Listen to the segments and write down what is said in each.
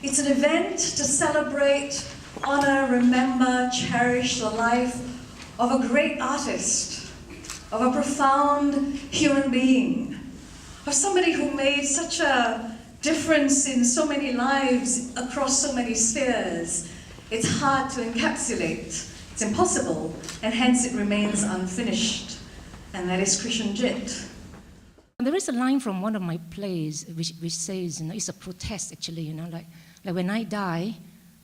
It's an event to celebrate, honor, remember, cherish the life of a great artist, of a profound human being, of somebody who made such a difference in so many lives across so many spheres. It's hard to encapsulate, it's impossible, and hence it remains unfinished. And that is Krishen Jit. There is a line from one of my plays which says, it's a protest actually, like when I die,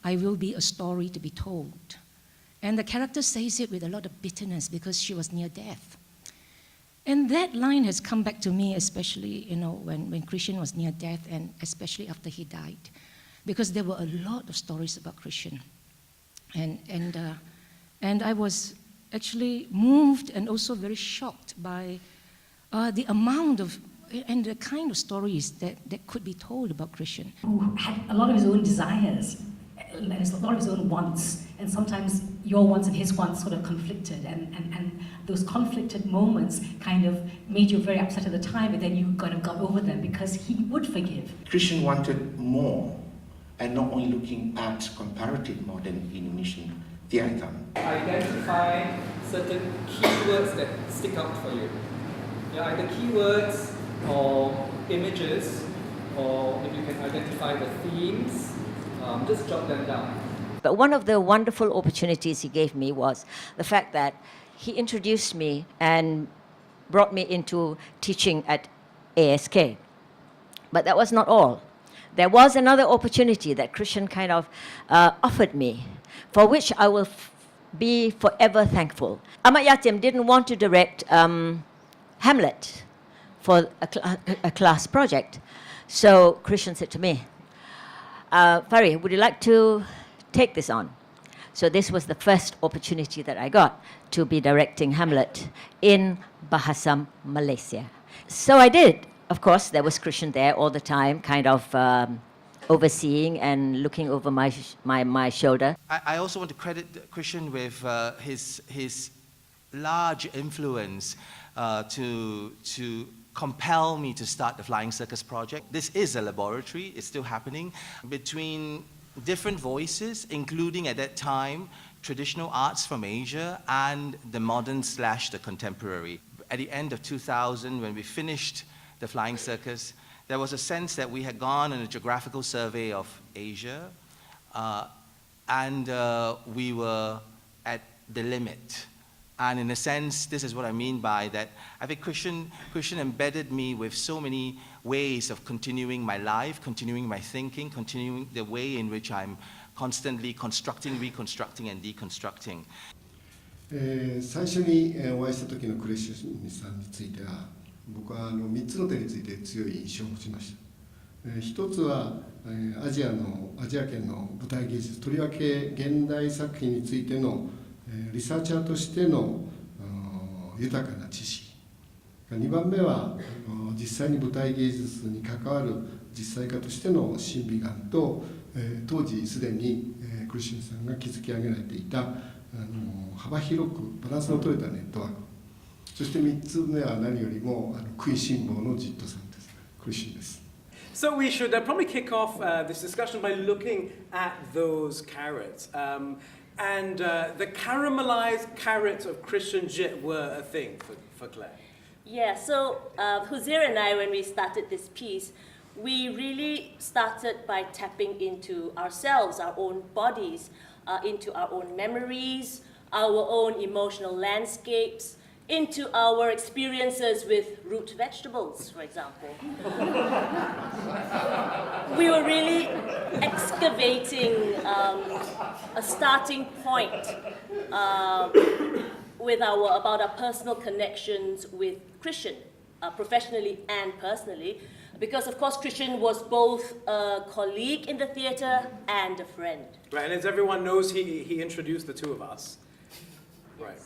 I will be a story to be told. And the character says it with a lot of bitterness because she was near death. And that line has come back to me, especially when Krishen was near death, and especially after he died, because there were a lot of stories about Krishen, and I was actually moved and also very shocked by the amount of and the kind of stories that could be told about Krishen. Who had a lot of his own desires, and a lot of his own wants, and sometimes your wants and his wants sort of conflicted, and those conflicted moments kind of made you very upset at the time, but then you kind of got over them because he would forgive. Krishen wanted more, and not only looking at comparative modern Indonesian theatre. Identify certain keywords that stick out for you. Yeah, either keywords or images, or if you can identify the themes, just jot them down. But one of the wonderful opportunities he gave me was the fact that he introduced me and brought me into teaching at ASK. But that was not all. There was another opportunity that Krishen kind of offered me, for which I will be forever thankful. Ahmad Yatim didn't want to direct Hamlet for a class project. So Krishen said to me, Fari, would you like to take this on? So this was the first opportunity that I got to be directing Hamlet in Bahasa Malaysia. So I did. Of course, there was Krishen there all the time, kind of overseeing and looking over my shoulder. I also want to credit Krishen with his large influence to compel me to start the Flying Circus project. This is a laboratory, it's still happening, between different voices, including at that time traditional arts from Asia and the modern / the contemporary. At the end of 2000, when we finished the Flying Circus, there was a sense that we had gone on a geographical survey of Asia, and we were at the limit. And in a sense, this is what I mean by that. I think Krishen embedded me with so many ways of continuing my life, continuing my thinking, continuing the way in which I'm constantly constructing, reconstructing, and deconstructing. 最初にお会いした時のクレッシュさんについては、僕は3つの点について強い印象を持ちました。一つはアジア圏の舞台芸術、とりわけ現代作品についてのリサーチャーとしての豊かな知識。2番目は実際に舞台芸術に関わる実際家としての審美眼と、当時すでにクリシンさんが築き上げられていた幅広くバランスの取れたネットワーク。そして3つ目は何よりも食いしん坊のジットさんです。クリシンです。So we should probably kick off this discussion by looking at those carrots. And the caramelized carrots of Krishen Jit were a thing for Claire. Yeah, so Huzair and I, when we started this piece, we really started by tapping into ourselves, our own bodies, into our own memories, our own emotional landscapes, into our experiences with root vegetables, for example. We were really excavating a starting point about our personal connections with Krishen, professionally and personally, because of course Krishen was both a colleague in the theatre and a friend. Right, and as everyone knows, he introduced the two of us. Right.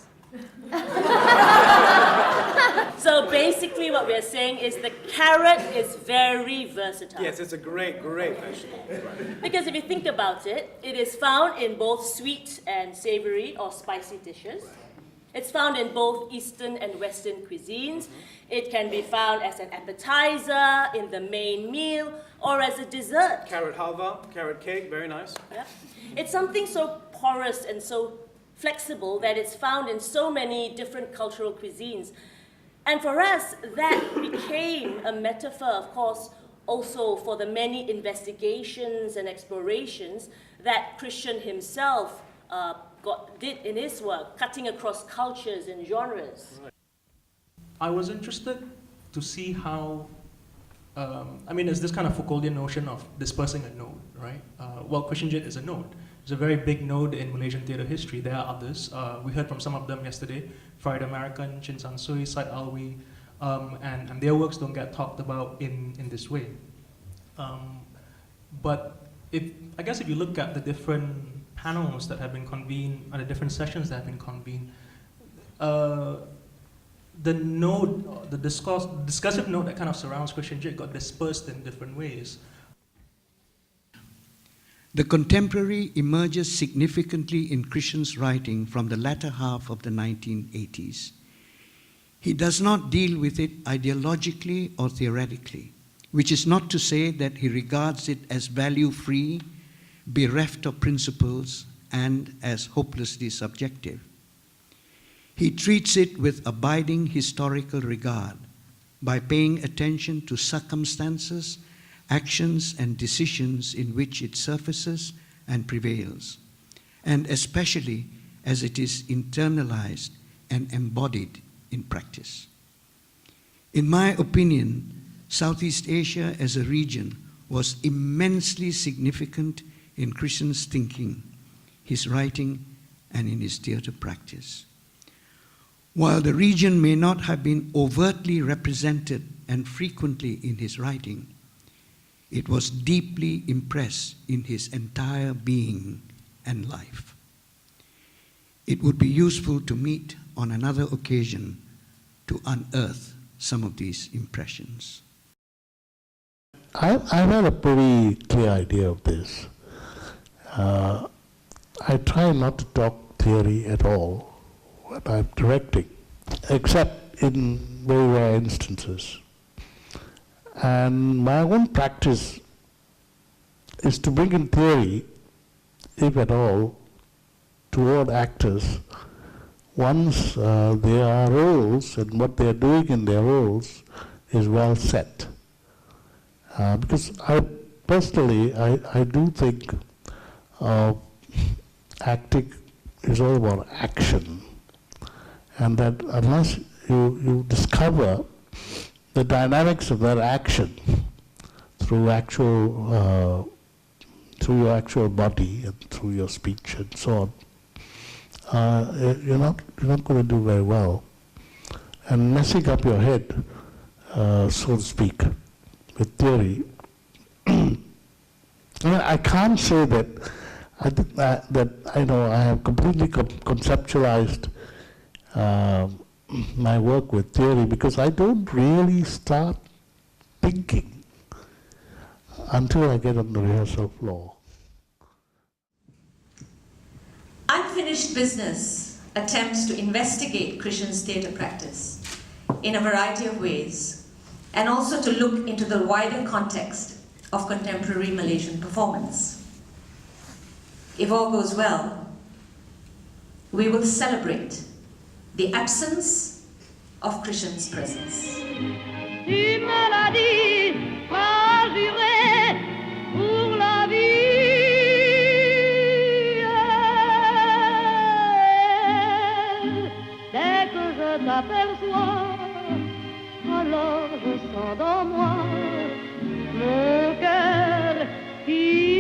So basically what we're saying is the carrot is very versatile. Yes, it's a great vegetable. Right. Because if you think about it, it is found in both sweet and savory or spicy dishes. Right. It's found in both Eastern and Western cuisines. It can be found as an appetizer, in the main meal, or as a dessert. Carrot halva, carrot cake, very nice. Yeah. It's something so porous and so flexible that it's found in so many different cultural cuisines. And for us, that became a metaphor, of course, also for the many investigations and explorations that Krishen himself did in his work, cutting across cultures and genres. I was interested to see how, there's this kind of Foucauldian notion of dispersing a node, right? Krishen Jit is a node. It's a very big node in Malaysian theatre history. There are others. We heard from some of them yesterday. Fried American, Chin San Sui, Said Alwi, and their works don't get talked about in this way. But I guess if you look at the different panels that have been convened, or the different sessions that have been convened, the node, the discursive node that kind of surrounds Krishen Jit got dispersed in different ways. The contemporary emerges significantly in Krishen's writing from the latter half of the 1980s. He does not deal with it ideologically or theoretically, which is not to say that he regards it as value-free, bereft of principles, and as hopelessly subjective. He treats it with abiding historical regard by paying attention to circumstances, actions, and decisions in which it surfaces and prevails, and especially as it is internalized and embodied in practice. In my opinion, Southeast Asia as a region was immensely significant in Krishen's thinking, his writing, and in his theatre practice. While the region may not have been overtly represented and frequently in his writing, it was deeply impressed in his entire being and life. It would be useful to meet on another occasion to unearth some of these impressions. I've had a pretty clear idea of this. I try not to talk theory at all when I'm directing, except in very rare instances. And my own practice is to bring in theory, if at all, toward actors once their roles and what they're doing in their roles is well set. Because I do think acting is all about action, and that unless you discover the dynamics of that action through your actual body and through your speech and so on, you're not going to do very well. And messing up your head, so to speak, with theory. I can't say that I have completely conceptualized my work with theory, because I don't really start thinking until I get on the rehearsal floor. Unfinished Business attempts to investigate Krishen's theatre practice in a variety of ways, and also to look into the wider context of contemporary Malaysian performance. If all goes well, we will celebrate the absence of Krishen's presence. Tu me l'as dit, pas juré pour la vie. Dès que je t'aperçois, alors je sens dans moi mon cœur qui